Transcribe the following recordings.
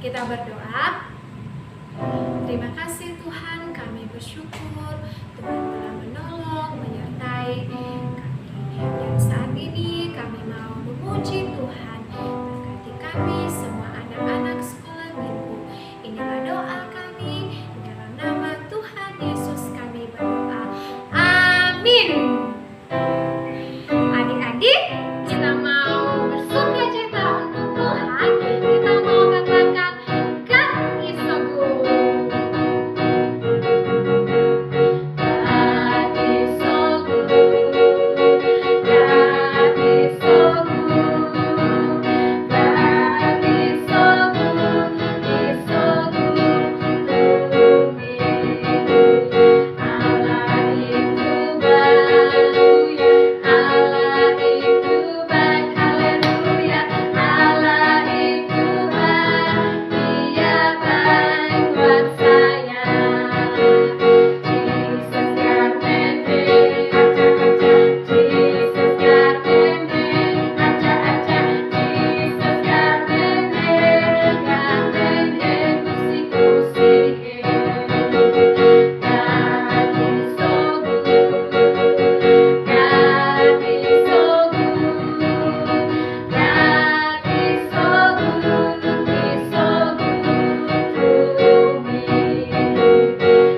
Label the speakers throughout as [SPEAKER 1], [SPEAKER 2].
[SPEAKER 1] Kita berdoa. Terima kasih Tuhan, kami bersyukur Tuhan telah menolong, menyertai kami. Dan saat ini kami mau memuji Tuhan. Berkati kami semua anak-anak sekolah minggu. Inilah doa kami, dalam nama Tuhan Yesus kami berdoa. Amin. Adik-adik, kita mau bersukacita untuk Tuhan. Kita mau katakan God is so good. God is so good. God is so good. God is so good. He's so good to me. Allah itu baik. Allah itu baik. Haleluya. Allah itu baik. Dia baik buat saya. Jesus got me. Jesus got me. Aja-aja. Jesus got me. Kusi-kusi. God is so good. God is so good. God is so good. He's so good to me.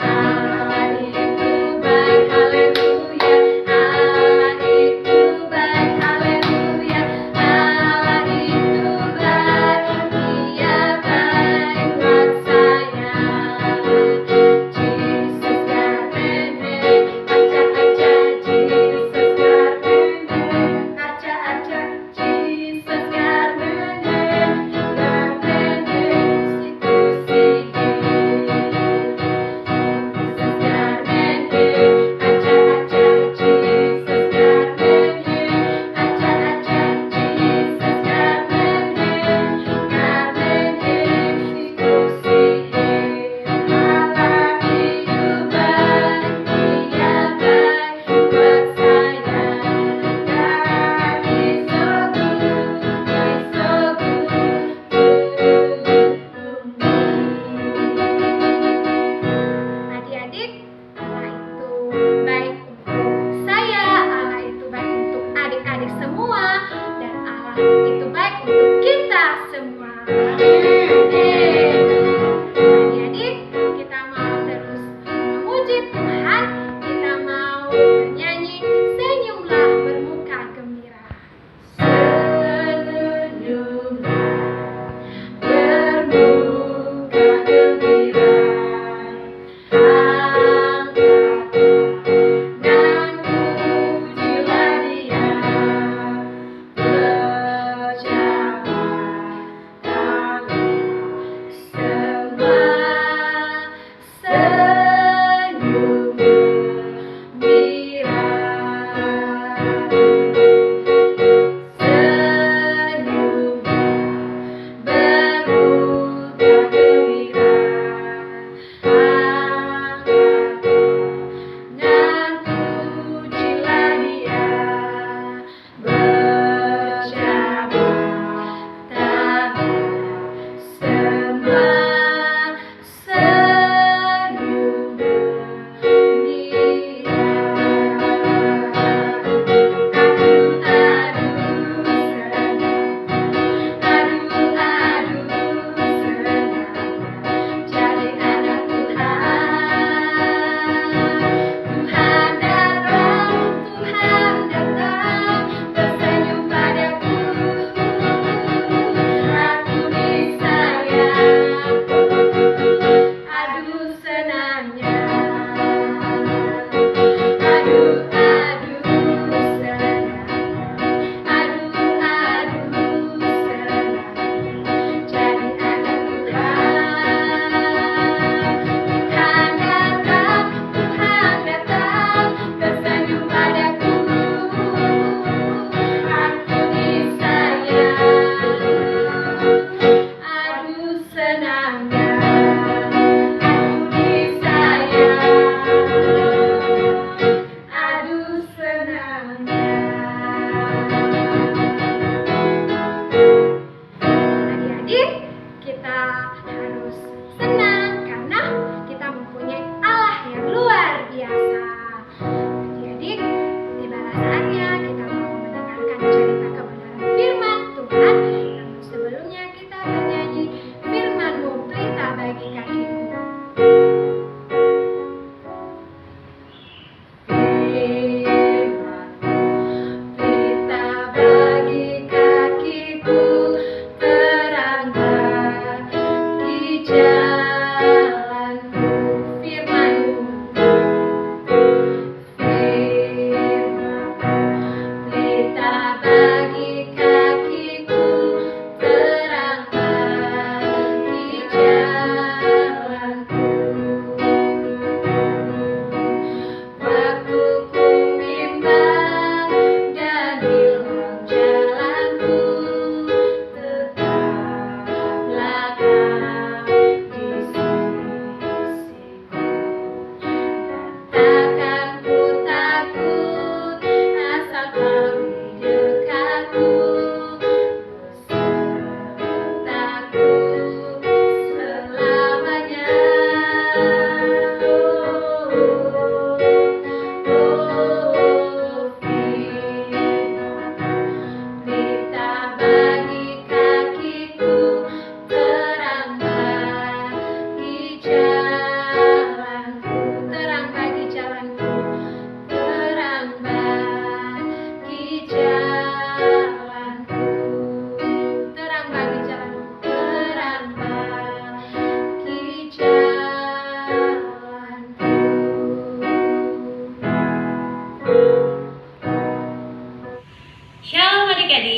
[SPEAKER 1] Allah itu baik, haleluya. Allah itu baik, haleluya. Allah itu baik, Dia baik buat saya. Jesus got me, aja-aja. Jesus got me, aja-aja. Jesus got me, kusi-kusi. Jesus got me, aja-aja. Jesus got me, aja-aja. Jesus got me, kusi-kusi. Allah itu baik, Dia baik buat saya. God is so good, He's so good to me. Adik-adik, Allah itu baik untuk saya, Allah itu baik untuk adik-adik semua, dan Allah itu baik untuk kita semua. Adik-adik, kita mau terus memuji Tuhan. Kita mau bernyanyi Senyumlah Bermuka Gembira. Senyumlah bermuka gembira, angkatlah dan pujilah Dia, berjalan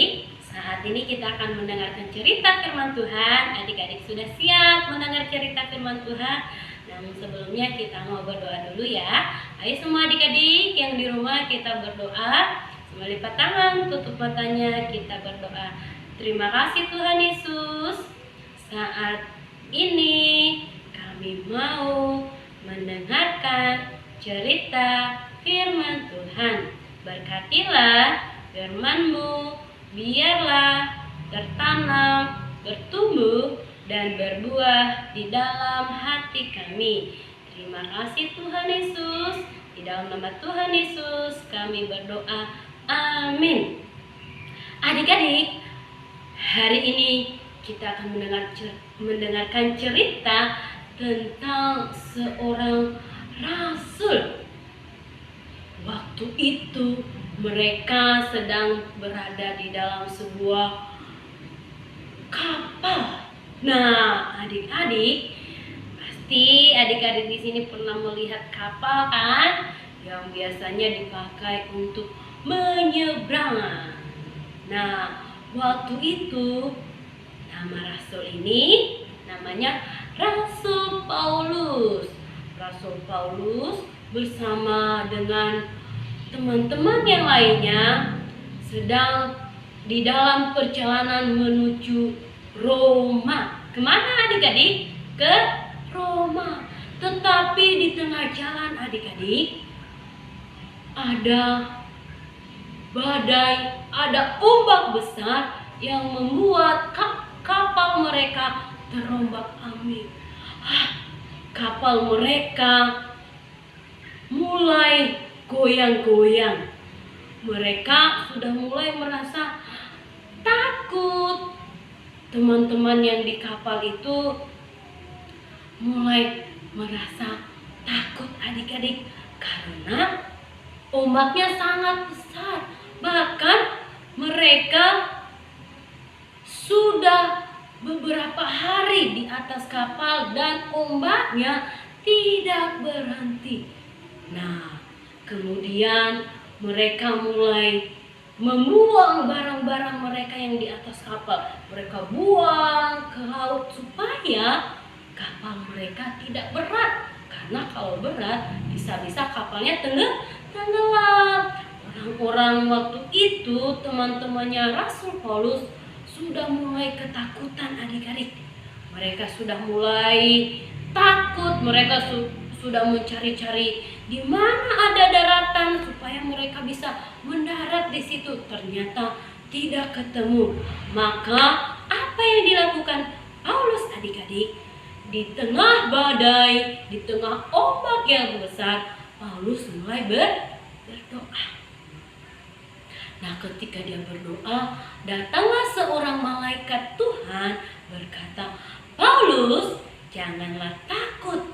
[SPEAKER 2] Adik-adik, saat ini kita akan mendengarkan cerita firman Tuhan. Adik-adik sudah siap mendengar cerita firman Tuhan? Namun sebelumnya kita mau berdoa dulu ya. Ayo semua adik-adik yang di rumah kita berdoa. Semua lipat tangan, tutup matanya, kita berdoa. Terima kasih Tuhan Yesus. Saat ini kami mau mendengarkan cerita firman Tuhan. Berkatilah firman-Mu, biarlah tertanam, bertumbuh, dan berbuah di dalam hati kami. Terima kasih Tuhan Yesus. Di dalam nama Tuhan Yesus kami berdoa. Amin. Adik-adik, hari ini kita akan mendengarkan cerita tentang seorang rasul. Waktu itu mereka sedang berada di dalam sebuah kapal. Nah, adik-adik, pasti adik-adik di sini pernah melihat kapal kan? Yang biasanya dipakai untuk menyeberang. Nah, waktu itu nama rasul ini namanya Rasul Paulus. Rasul Paulus bersama dengan teman-teman yang lainnya sedang di dalam perjalanan menuju Roma. Kemana adik-adik? Ke Roma. Tetapi di tengah jalan adik-adik ada badai, ada ombak besar yang membuat kapal mereka terombak-ambing. Kapal mereka mulai goyang-goyang. Mereka sudah mulai merasa takut. Teman-teman yang di kapal itu mulai merasa takut adik-adik karena ombaknya sangat besar. Bahkan mereka sudah beberapa hari di atas kapal dan ombaknya tidak berhenti. Nah, kemudian mereka mulai membuang barang-barang mereka yang di atas kapal. Mereka buang ke laut supaya kapal mereka tidak berat. Karena kalau berat bisa-bisa kapalnya tenggelam. Orang-orang waktu itu, teman-temannya Rasul Paulus sudah mulai ketakutan adik-adik. Mereka sudah mulai takut. Mereka sudah mencari-cari di mana ada daratan supaya mereka bisa mendarat di situ. Ternyata tidak ketemu. Maka apa yang dilakukan Paulus adik-adik? Di tengah badai, di tengah ombak yang besar, Paulus mulai berdoa. Nah, ketika dia berdoa, datanglah seorang malaikat Tuhan berkata, "Paulus, janganlah takut.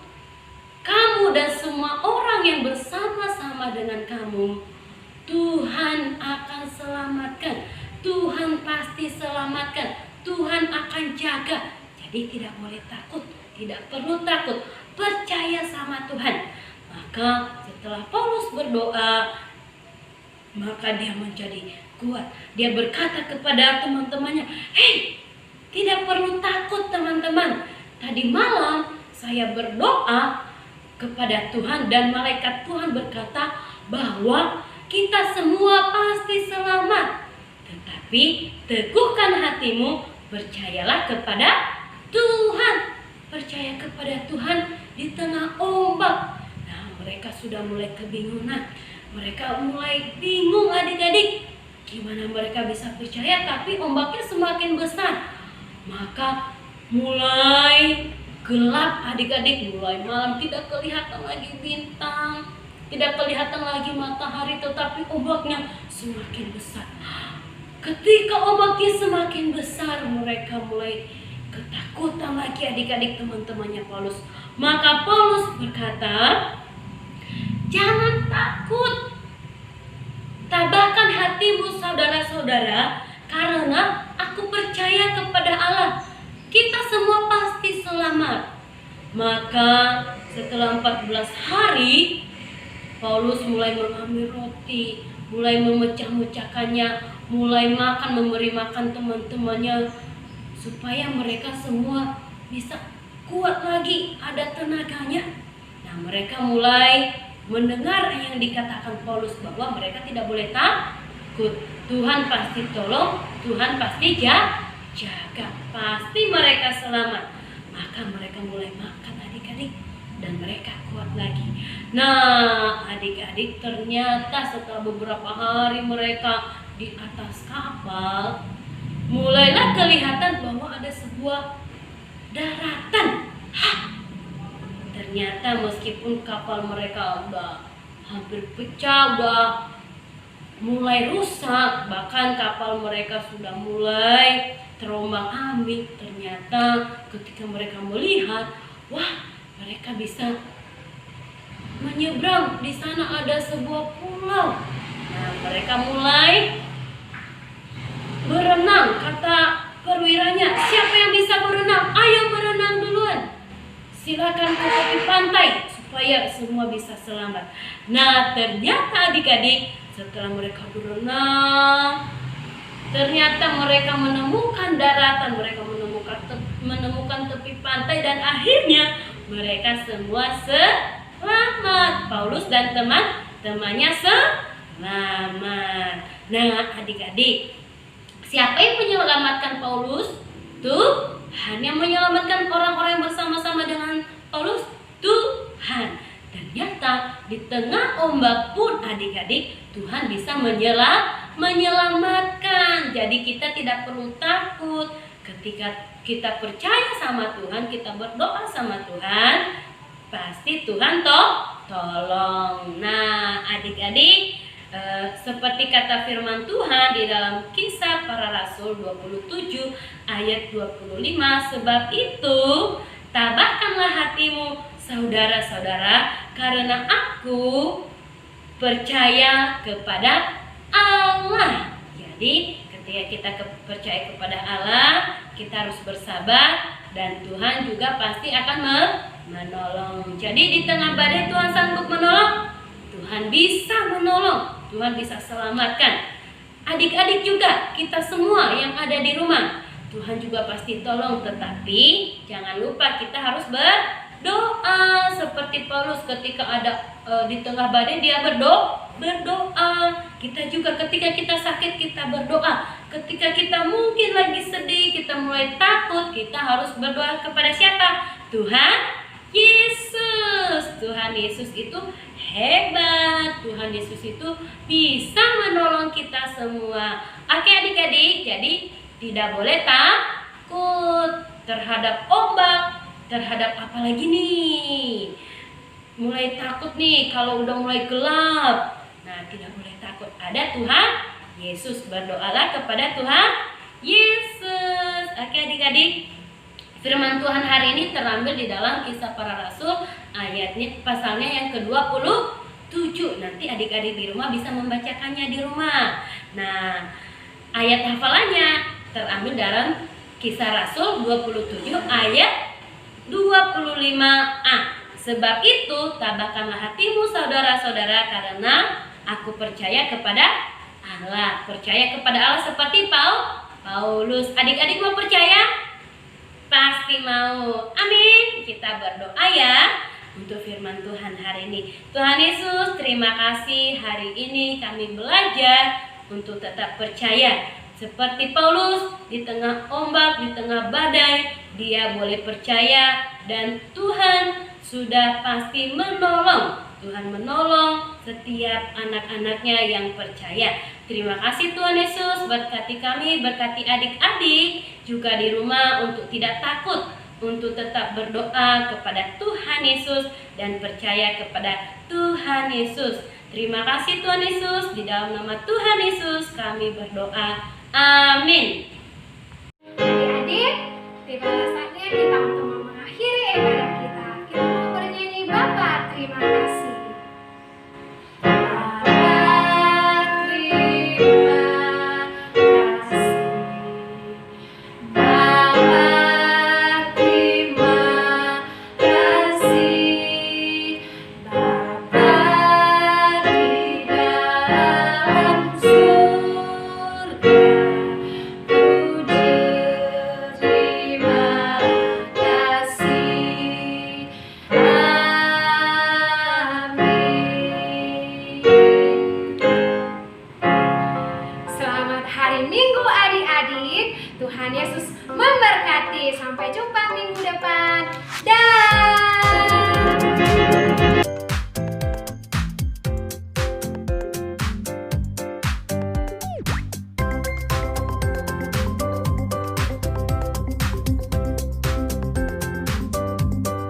[SPEAKER 2] Kamu dan semua orang yang bersama-sama dengan kamu, Tuhan akan selamatkan. Tuhan pasti selamatkan. Tuhan akan jaga. Jadi tidak boleh takut, tidak perlu takut. Percaya sama Tuhan." Maka setelah Paulus berdoa, maka dia menjadi kuat. Dia berkata kepada teman-temannya, "Hei, tidak perlu takut teman-teman. Tadi malam saya berdoa kepada Tuhan dan malaikat Tuhan berkata bahwa kita semua pasti selamat. Tetapi teguhkan hatimu, percayalah kepada Tuhan." Percaya kepada Tuhan di tengah ombak. Nah, mereka sudah mulai kebingungan. Mereka mulai bingung adik-adik. Gimana mereka bisa percaya tapi ombaknya semakin besar. Maka mulai gelap adik-adik, mulai malam, tidak kelihatan lagi bintang, tidak kelihatan lagi matahari, tetapi ombaknya semakin besar. Ketika ombaknya semakin besar, mereka mulai ketakutan lagi adik-adik, teman-temannya Paulus. Maka Paulus berkata, "Jangan takut, tabahkan hatimu saudara-saudara, karena aku percaya kepada Allah. Kita semua pasti selamat." Maka setelah 14 hari, Paulus mulai mengambil roti, mulai memecah-mecahkannya, mulai makan, memberi makan teman-temannya supaya mereka semua bisa kuat lagi, ada tenaganya. Nah, mereka mulai mendengar yang dikatakan Paulus bahwa mereka tidak boleh takut. Tuhan pasti tolong, Tuhan pasti jaga, pasti mereka selamat. Maka mereka mulai makan adik-adik dan mereka kuat lagi. Nah, adik-adik, ternyata setelah beberapa hari mereka di atas kapal, mulailah kelihatan bahwa ada sebuah daratan. Ternyata meskipun kapal mereka udah hampir pecah, udah mulai rusak, bahkan kapal mereka sudah mulai terombang-ambing, ternyata ketika mereka melihat, wah, mereka bisa menyeberang. Di sana ada sebuah pulau. Nah, mereka mulai berenang. Kata perwiranya, siapa yang bisa berenang? Ayo berenang duluan. Silakan ke tepi pantai supaya semua bisa selamat. Nah, ternyata adik-adik, setelah mereka berenang, ternyata mereka menemukan daratan, mereka menemukan tepi pantai, dan akhirnya mereka semua selamat. Paulus dan teman-temannya selamat. Nah, adik-adik, siapa yang menyelamatkan Paulus? Tuhan yang menyelamatkan orang-orang yang bersama-sama dengan Paulus. Tuhan. Ternyata di tengah ombak pun adik-adik, Tuhan bisa menyelamatkan. Jadi kita tidak perlu takut. Ketika kita percaya sama Tuhan, kita berdoa sama Tuhan, pasti Tuhan tolong. Nah, adik-adik, seperti kata firman Tuhan di dalam Kisah Para Rasul 27 ayat 25, sebab itu tabahkanlah hatimu saudara-saudara, karena aku percaya kepada Allah. Jadi ketika kita percaya kepada Allah, kita harus bersabar, dan Tuhan juga pasti akan menolong. Jadi di tengah badai Tuhan sanggup menolong. Tuhan bisa menolong, Tuhan bisa selamatkan. Adik-adik juga, kita semua yang ada di rumah, Tuhan juga pasti tolong. Tetapi jangan lupa kita harus berdoa. Seperti Paulus ketika ada di tengah badai, dia berdoa. Kita juga ketika kita sakit, kita berdoa. Ketika kita mungkin lagi sedih, kita mulai takut, kita harus berdoa kepada siapa? Tuhan Yesus. Tuhan Yesus itu hebat. Tuhan Yesus itu bisa menolong kita semua. Oke adik-adik, jadi tidak boleh takut terhadap ombak, terhadap apa lagi nih? Mulai takut nih kalau udah mulai gelap. Nah, tidak boleh takut. Ada Tuhan Yesus. Berdoalah kepada Tuhan Yesus. Oke adik-adik, firman Tuhan hari ini terambil di dalam Kisah Para Rasul ayatnya pasalnya yang ke-27. Nanti adik-adik di rumah bisa membacakannya di rumah. Nah, ayat hafalannya terambil dalam Kisah Rasul 27 ayat 25a. Sebab itu tabahkanlah hatimu saudara-saudara, karena aku percaya kepada Allah. Percaya kepada Allah seperti Paulus. Adik-adik mau percaya? Pasti mau. Amin. Kita berdoa ya untuk firman Tuhan hari ini. Tuhan Yesus, terima kasih hari ini kami belajar untuk tetap percaya. Seperti Paulus, di tengah ombak, di tengah badai, dia boleh percaya, dan Tuhan sudah pasti menolong. Tuhan menolong setiap anak-anaknya yang percaya. Terima kasih Tuhan Yesus, berkati kami, berkati adik-adik juga di rumah untuk tidak takut, untuk tetap berdoa kepada Tuhan Yesus dan percaya kepada Tuhan Yesus. Terima kasih Tuhan Yesus, di dalam nama Tuhan Yesus kami berdoa. Amin.
[SPEAKER 1] Adik-adik, tiba saatnya kita untuk mengakhiri ibadah kita. Kita mau bernyanyi Bapa terima kasih. Bapa di dalam surga, memberkati. Sampai jumpa minggu depan. Dah.